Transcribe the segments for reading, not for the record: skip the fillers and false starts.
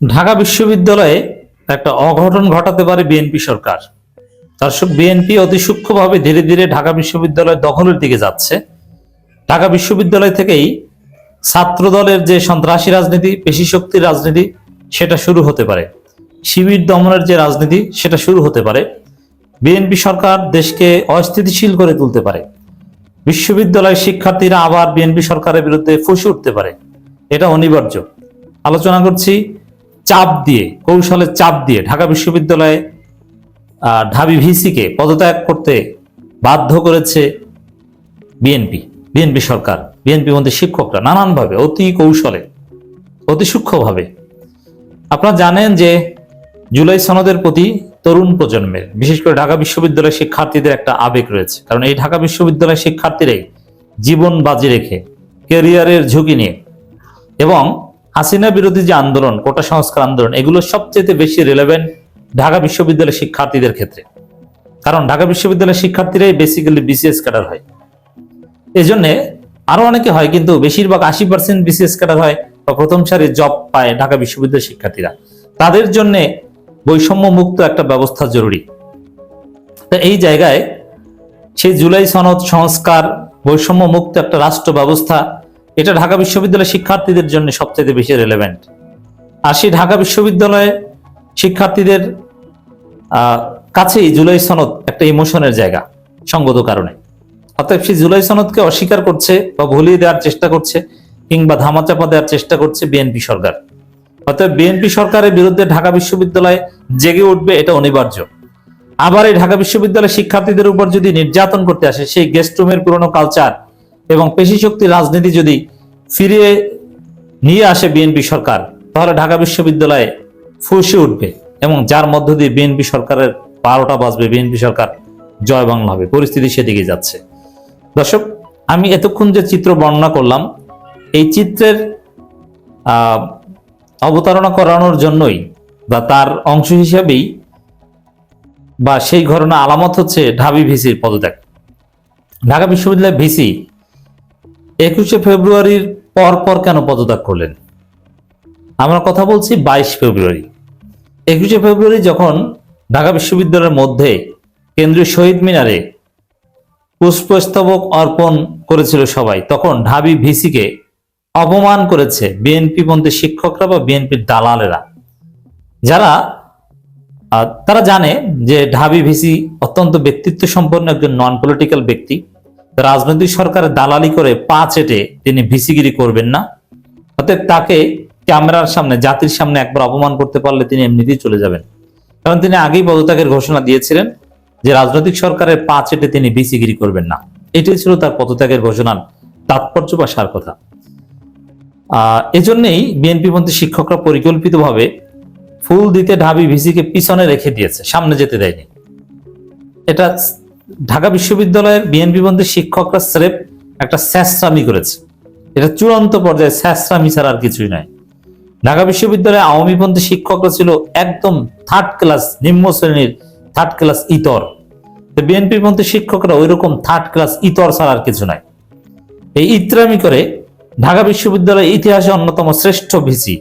ঢাকা বিশ্ববিদ্যালয়ে একটা অঘটন ঘটাতে পারে বিএনপি সরকার। দর্শক, বিএনপি অতি সূক্ষ্মভাবে ধীরে ধীরে ঢাকা বিশ্ববিদ্যালয় দখলের দিকে যাচ্ছে। ঢাকা বিশ্ববিদ্যালয় থেকেই ছাত্র দলের যে সন্ত্রাসী রাজনীতি, পেশি শক্তির রাজনীতি, সেটা শুরু হতে পারে। শিবির দমনের যে রাজনীতি, সেটা শুরু হতে পারে। বিএনপি সরকার দেশকে অস্থিতিশীল করে তুলতে পারে। বিশ্ববিদ্যালয়ের শিক্ষার্থীরা আবার বিএনপি সরকারের বিরুদ্ধে ফুঁসে উঠতে পারে। এটা অনিবার্য। আলোচনা করছি চাপ দিয়ে, কৌশলে চাপ দিয়ে ঢাকা বিশ্ববিদ্যালয়ে ঢাবি ভিসিকে পদত্যাগ করতে বাধ্য করেছে বিএনপি সরকার, বিএনপি মধ্যে শিক্ষকরা নানানভাবে, অতি কৌশলে, অতি সূক্ষ্মভাবে। আপনারা জানেন যে জুলাই সনদের প্রতি তরুণ প্রজন্মের, বিশেষ করে ঢাকা বিশ্ববিদ্যালয়ের শিক্ষার্থীদের একটা আবেগ রয়েছে। কারণ এই ঢাকা বিশ্ববিদ্যালয়ের শিক্ষার্থীরাই জীবন বাজি রেখে, ক্যারিয়ারের ঝুঁকি নিয়ে এবং হাসিনা বিরোধী যে আন্দোলন, কোটা সংস্কার আন্দোলন, এগুলো সবচেয়ে বেশি রিলেভেন্ট ঢাকা বিশ্ববিদ্যালয়ের শিক্ষার্থীদের ক্ষেত্রে। কারণ ঢাকা বিশ্ববিদ্যালয়ের শিক্ষার্থীরাই বেসিক্যালি বিসিএস ক্যাডার হয়। এই জন্য আরো অনেকে হয়, কিন্তু বেশিরভাগ 80% বিসিএস ক্যাডার হয় বা প্রথম সারির জব পায় ঢাকা বিশ্ববিদ্যালয়ের শিক্ষার্থীরা। তাদের জন্য বৈষম্য মুক্ত একটা ব্যবস্থা জরুরি। তো এই জায়গায় সেই জুলাই সনদ সংস্কার, বৈষম্য মুক্ত একটা রাষ্ট্র ব্যবস্থা, এটা ঢাকা বিশ্ববিদ্যালয়ের শিক্ষার্থীদের জন্য সবচেয়ে বেশি রেলেভেন্ট। আর সেই ঢাকা বিশ্ববিদ্যালয়ে শিক্ষার্থীদের কাছেই জুলাই সনদ একটা ইমোশনের জায়গা, সঙ্গত কারণে। অতএব সেই জুলাই সনদকে অস্বীকার করছে বা ভুলিয়ে দেওয়ার চেষ্টা করছে কিংবা ধামাচাপা দেওয়ার চেষ্টা করছে বিএনপি সরকার। অতএব বিএনপি সরকারের বিরুদ্ধে ঢাকা বিশ্ববিদ্যালয় জেগে উঠবে, এটা অনিবার্য। আবার এই ঢাকা বিশ্ববিদ্যালয়ের শিক্ষার্থীদের উপর যদি নির্যাতন করতে আসে, সেই গেস্ট রুমের পুরনো কালচার এবং পেশি শক্তি রাজনীতি যদি ফিরিয়ে নিয়ে আসে বিএনপি সরকার, তাহলে ঢাকা বিশ্ববিদ্যালয়ে ফুঁসে উঠবে এবং যার মধ্য দিয়ে বিএনপি সরকারের 12টা বাজবে, বিএনপি সরকার জয় বাংলা হবে। পরিস্থিতি সেদিকে যাচ্ছে। দর্শক, আমি এতক্ষণ যে চিত্র বর্ণনা করলাম, এই চিত্রের অবতারণা করানোর জন্যই বা তার অংশ হিসেবেই বা সেই ঘটনা আলামত হচ্ছে ঢাবি ভিসির পদত্যাগ। ঢাকা বিশ্ববিদ্যালয়ের ভিসি 21শে ফেব্রুয়ারির পর কেন পদত্যাগ করলেন? আমরা কথা বলছি 22 ফেব্রুয়ারি। 21শে ফেব্রুয়ারি যখন ঢাকা বিশ্ববিদ্যালয়ের মধ্যে কেন্দ্রীয় শহীদ মিনারে পুষ্পস্তবক অর্পণ করেছিল সবাই, তখন ঢাবি ভিসিকে অপমান করেছে বিএনপি পন্থী শিক্ষকরা বা বিএনপির দালালেরা, যারা তারা জানে যে ঢাবি ভিসি অত্যন্ত ব্যক্তিত্ব সম্পন্ন একজন নন পলিটিক্যাল ব্যক্তি। রাজনৈতিক সরকারের দালালি করে পা চেটে তিনি ভিসিগিরি করবেন না। অতএব তাকে ক্যামেরার সামনে, জাতির সামনে একবার অপমান করতে পারলে তিনি এমনিতেই চলে যাবেন। কারণ তিনি আগেই পদত্যাগের ঘোষণা দিয়েছিলেন যে রাজনৈতিক সরকারের পা চেটে তিনি ভিসিগিরি করবেন না। এটাই ছিল তার পদত্যাগের ঘোষণার তাৎপর্য বা সার কথা। এজন্যই বিএনপি পন্থী শিক্ষকরা পরিকল্পিতভাবে ফুল দিতে ঢাবি ভিসিকে পিছনে রেখে দিয়েছে, সামনে যেতে দেয়নি। এটা ঢাকা বিশ্ববিদ্যালয়ের বিএনপি পন্থী শিক্ষকরা স্রেফ একটা স্যাঁচরামি করেছে। এটা চূড়ান্ত পর্যায়ে স্যাঁচরামি ছাড়া আর কিছুই নয়। ঢাকা বিশ্ববিদ্যালয়ে আওয়ামী পন্থী শিক্ষকরা ছিল একদম থার্ড ক্লাস, নিম্ন শ্রেণীর থার্ড ক্লাস ইতর। বিএনপি পন্থী শিক্ষকরা ওই রকম থার্ড ক্লাস ইতর ছাড়া আর কিছু নয়। এই ইতরামি করে ঢাকা বিশ্ববিদ্যালয়ের ইতিহাসে অন্যতম শ্রেষ্ঠ ভিসি,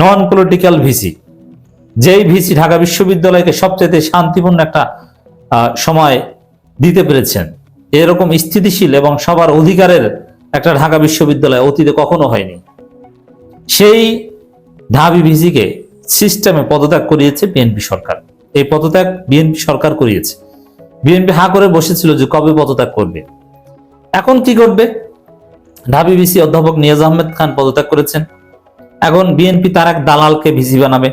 নন পলিটিক্যাল ভিসি, যেই ভিসি ঢাকা বিশ্ববিদ্যালয়কে সবচেয়ে শান্তিপূর্ণ একটা সময় দিতে পেরেছেন, এরকম স্থিতিশীল এবং সবার অধিকারের একটা ঢাকা বিশ্ববিদ্যালয় অতীতে কখনো হয়নি। সেই ঢাবি ভিসিকে সিস্টেমে পদত্যাগ করিয়েছে বিএনপি সরকার। এই পদত্যাগ বিএনপি সরকার করিয়েছে। বিএনপি হা করে বসেছিল যে কবে পদত্যাগ করবে। এখন কি করবে? ঢাবি ভিসি অধ্যাপক নিয়াজ আহমেদ খান পদত্যাগ করেছেন। এখন বিএনপি তার এক দালালকে ভিসি বানাবে।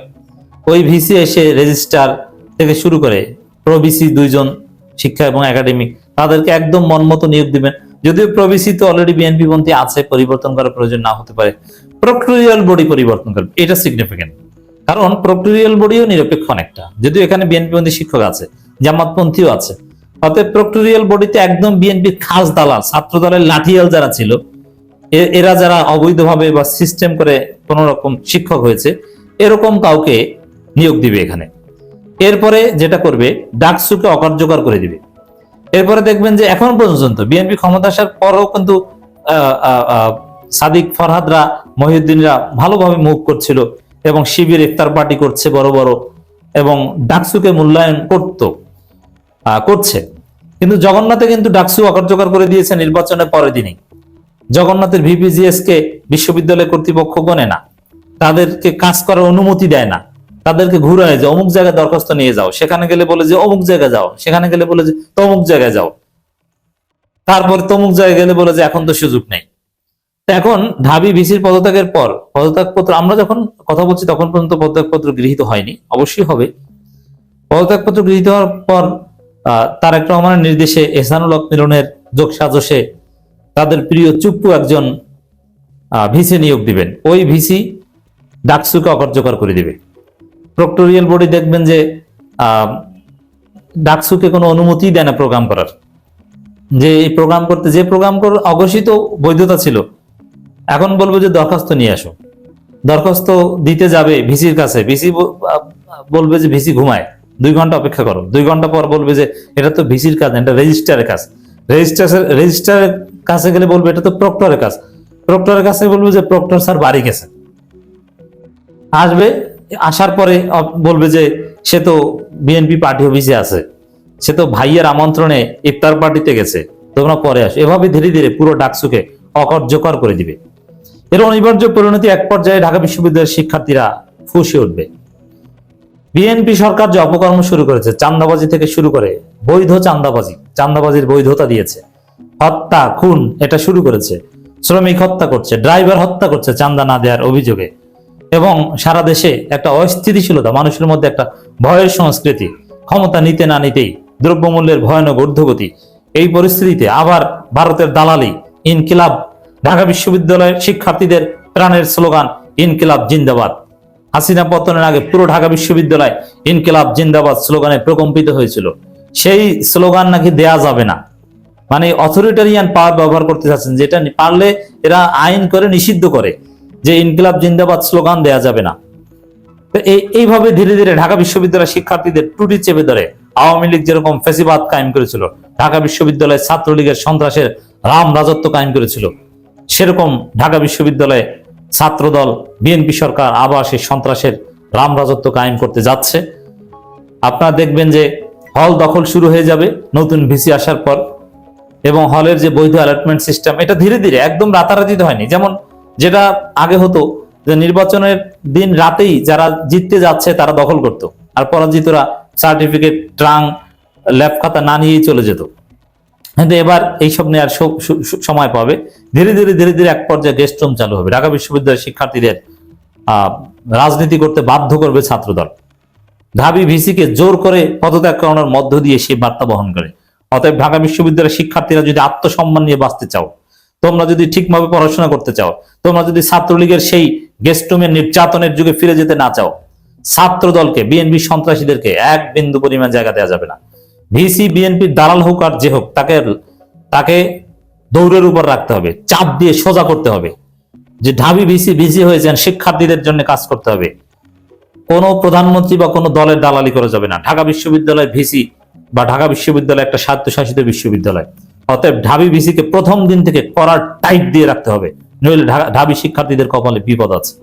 ওই ভিসি এসে রেজিস্ট্রার থেকে শুরু করে প্রভিসি 2 জন শিক্ষা এবং একাডেমিক, তাদেরকে একদম মনমতো নিয়োগ দিবেন। যদিও প্রভিসি তো অলরেডি বিএনপি পন্থী আছে, পরিবর্তন করার প্রয়োজন না হতে পারে। প্রক্টোরিয়াল বডি পরিবর্তন করবে, এটা সিগনিফিকেন্ট। কারণ প্রক্টোরিয়াল বডিও নিরপেক্ষ অনেকটা, যদিও এখানে বিএনপি পন্থী শিক্ষক আছে, জামাতপন্থীও আছে। অতএব প্রক্টোরিয়াল বডিতে একদম বিএনপির খাস দালাল, ছাত্র দলের লাঠিয়াল যারা ছিল, এরা যারা অবৈধভাবে বা সিস্টেম করে কোন রকম শিক্ষক হয়েছে, এরকম কাউকে নিয়োগ দিবে এখানে। এরপরে যেটা করবে, ডাকসুকে অকার্যকর করে দিবে। এরপরে দেখবেন যে এখন পর্যন্ত বিএনপি ক্ষমতা আসার পরও কিন্তু সাদিক, ফরহাদরা, মহিউদ্দিনরা ভালোভাবে মুভ করছিল এবং শিবির ইফতার পার্টি করছে বড় বড়, এবং ডাকসুকে মূল্যায়ন করছে। কিন্তু জগন্নাথে কিন্তু ডাকসু অকার্যকর করে দিয়েছে নির্বাচনের পরের দিনই। জগন্নাথের ভিপিজিএস কে বিশ্ববিদ্যালয় কর্তৃপক্ষ গণে না, তাদেরকে কাজ করার অনুমতি দেয় না, তাদেরকে ঘুরায় যে অমুক জায়গায় দরখাস্ত নিয়ে যাও, সেখানে গেলে বলে যে অমুক জায়গায় যাও, সেখানে গেলে বলে যে তমুক জায়গায় যাও, তারপর তমুক জায়গায় গেলে বলে যে এখন তো সুযোগ নেই। এখন ঢাবি ভিসির পদত্যাগের পর পদত্যাগপত্র, আমরা যখন কথা বলছি তখন পর্যন্ত পদত্যাগপত্র গৃহীত হয়নি, অবশ্যই হবে। পদত্যাগপত্র গৃহীত হওয়ার পর তারেক রহমানের নির্দেশে এহসানুল হক মিলনের যোগ সাজসে তাদের প্রিয় চুপ্পু একজন ভিসি নিয়োগ দিবেন। ওই ভিসি ডাকসুকে অকার্যকর করে দিবে। প্রক্টোরিয়াল বডি দেখবেন যে ডাকসুকে কোনো অনুমতি দেয় না প্রোগ্রাম করার, যে এই প্রোগ্রাম করতে, যে প্রোগ্রাম করে অঘোষিত বৈধতা ছিল, এখন বলবো যে দরখাস্ত নিয়ে আসো। দরখাস্ত দিতে যাবে ভিসির কাছে, ভিসি বলবে যে ভিসি ঘুমায়, 2 ঘন্টা অপেক্ষা করো। 2 ঘন্টা পর বলবে যে এটা তো ভিসির কাজ না, এটা রেজিস্ট্রারের কাজ। রেজিস্ট্রারের কাছে গেলে বলবে এটা তো প্রক্টরের কাজ। প্রক্টরের কাছে বলবে যে প্রক্টর স্যার বাড়ি গেছে। আসবে, আসার পরে বলবে যে সে তো বিএনপি পার্টি অফিসে আছে, সে তো ভাইয়ের আমন্ত্রণে ইফতার পার্টিতে গেছে, তোমরা পরে আসো। এভাবে ধীরে ধীরে পুরো ডাকসুকে অকার্যকর করে দিবে। এর অনিবার্য পরিণতি এক পর্যায়ে ঢাকা বিশ্ববিদ্যালয়ের শিক্ষার্থীরা ফুঁসে উঠবে। বিএনপি সরকার যে অপকর্ম শুরু করেছে, চাঁদাবাজি থেকে শুরু করে বৈধ চাঁদাবাজির বৈধতা দিয়েছে, হত্যা খুন এটা শুরু করেছে, শ্রমিক হত্যা করছে, ড্রাইভার হত্যা করছে চাঁদা না দেওয়ার অভিযোগে, এবং সারা দেশে একটা অস্থিতিশীলতা, মানুষের মধ্যে একটা ভয়ের সংস্কৃতি, ক্ষমতা নিতে না নিতেই দ্রব্যমূল্যের ভয়ানক ঊর্ধ্বগতি। এই পরিস্থিতিতে আবার ভারতের দালালি, ইনকিলাব, ঢাকা বিশ্ববিদ্যালয়ের শিক্ষার্থীদের প্রাণের স্লোগান ইনকিলাব জিন্দাবাদ। হাসিনা পতনের আগে পুরো ঢাকা বিশ্ববিদ্যালয় ইনকিলাব জিন্দাবাদ স্লোগানে প্রকম্পিত হয়েছিল। সেই স্লোগান নাকি দেয়া যাবে না, মানে অথরিটারিয়ান পাওয়ার ব্যবহার করতে চাচ্ছেন, যেটা পারলে এরা আইন করে নিষিদ্ধ করে যে ইনকিলাব জিন্দাবাদ স্লোগান দেয়া যাবে না। তো এইভাবে ধীরে ধীরে ঢাকা বিশ্ববিদ্যালয়ের শিক্ষার্থীদের টুটি চেপে ধরে আওয়ামী লীগ যেরকম ফ্যাসিবাদ কায়েম করেছিল, ঢাকা বিশ্ববিদ্যালয়ে ছাত্রলীগের সন্ত্রাসের রাম রাজত্ব কায়েম করেছিল, সেরকম ঢাকা বিশ্ববিদ্যালয়ে ছাত্রদল, বিএনপি সরকার আবার সেই সন্ত্রাসের রাম রাজত্ব কায়েম করতে যাচ্ছে। আপনারা দেখবেন যে হল দখল শুরু হয়ে যাবে নতুন ভিসি আসার পর, এবং হলের যে বৈধ অ্যালটমেন্ট সিস্টেম, এটা ধীরে ধীরে, একদম রাতারাতিতে হয়নি। যেমন যেটা আগে হতো যে নির্বাচনের দিন রাতেই যারা জিততে যাচ্ছে তারা দখল করত, আর পরাজিতরা সার্টিফিকেট, ট্রাঙ্ক, ল্যাব খাতা না নিয়েই চলে যেত। কিন্তু এবার এইসব নেওয়ার সময় পাবে। ধীরে ধীরে এক পর্যায়ে গেস্ট রুম চালু হবে। ঢাকা বিশ্ববিদ্যালয়ের শিক্ষার্থীদের রাজনীতি করতে বাধ্য করবে ছাত্রদল। ঢাবি ভিসিকে জোর করে পদত্যাগ করানোর মধ্য দিয়ে সেই বার্তা বহন করে। অতএব ঢাকা বিশ্ববিদ্যালয়ের শিক্ষার্থীরা যদি আত্মসম্মান নিয়ে বাঁচতে চাও, তোমরা যদি ঠিকভাবে পড়াশোনা করতে চাও, তোমরা যদি ছাত্রলীগের সেই গেস্ট রুমের নির্যাতনের যুগে ফিরে যেতে না চাও, ছাত্র দলকে, বিএনপি সন্ত্রাসীদেরকে এক বিন্দু পরিমাণ জায়গা দেওয়া যাবে না। ভিসি বিএনপির দালাল হোক আর যে হোক, তাকে দৌড়ের উপর রাখতে হবে, চাপ দিয়ে সোজা করতে হবে যে ঢাবি ভিসি হয়েছেন, শিক্ষার্থীদের জন্য কাজ করতে হবে। কোনো প্রধানমন্ত্রী বা কোনো দলের দালালি করা যাবে না। ঢাকা বিশ্ববিদ্যালয় ভিসি বা ঢাকা বিশ্ববিদ্যালয় একটা স্বায়ত্তশাসিত বিশ্ববিদ্যালয়। অতএব ঢাবি ভিসিকে প্রথম দিন থেকে করার টাইট দিয়ে রাখতে হবে, নইলে ঢাবি শিক্ষার্থীদের কপালে বিপদ আছে।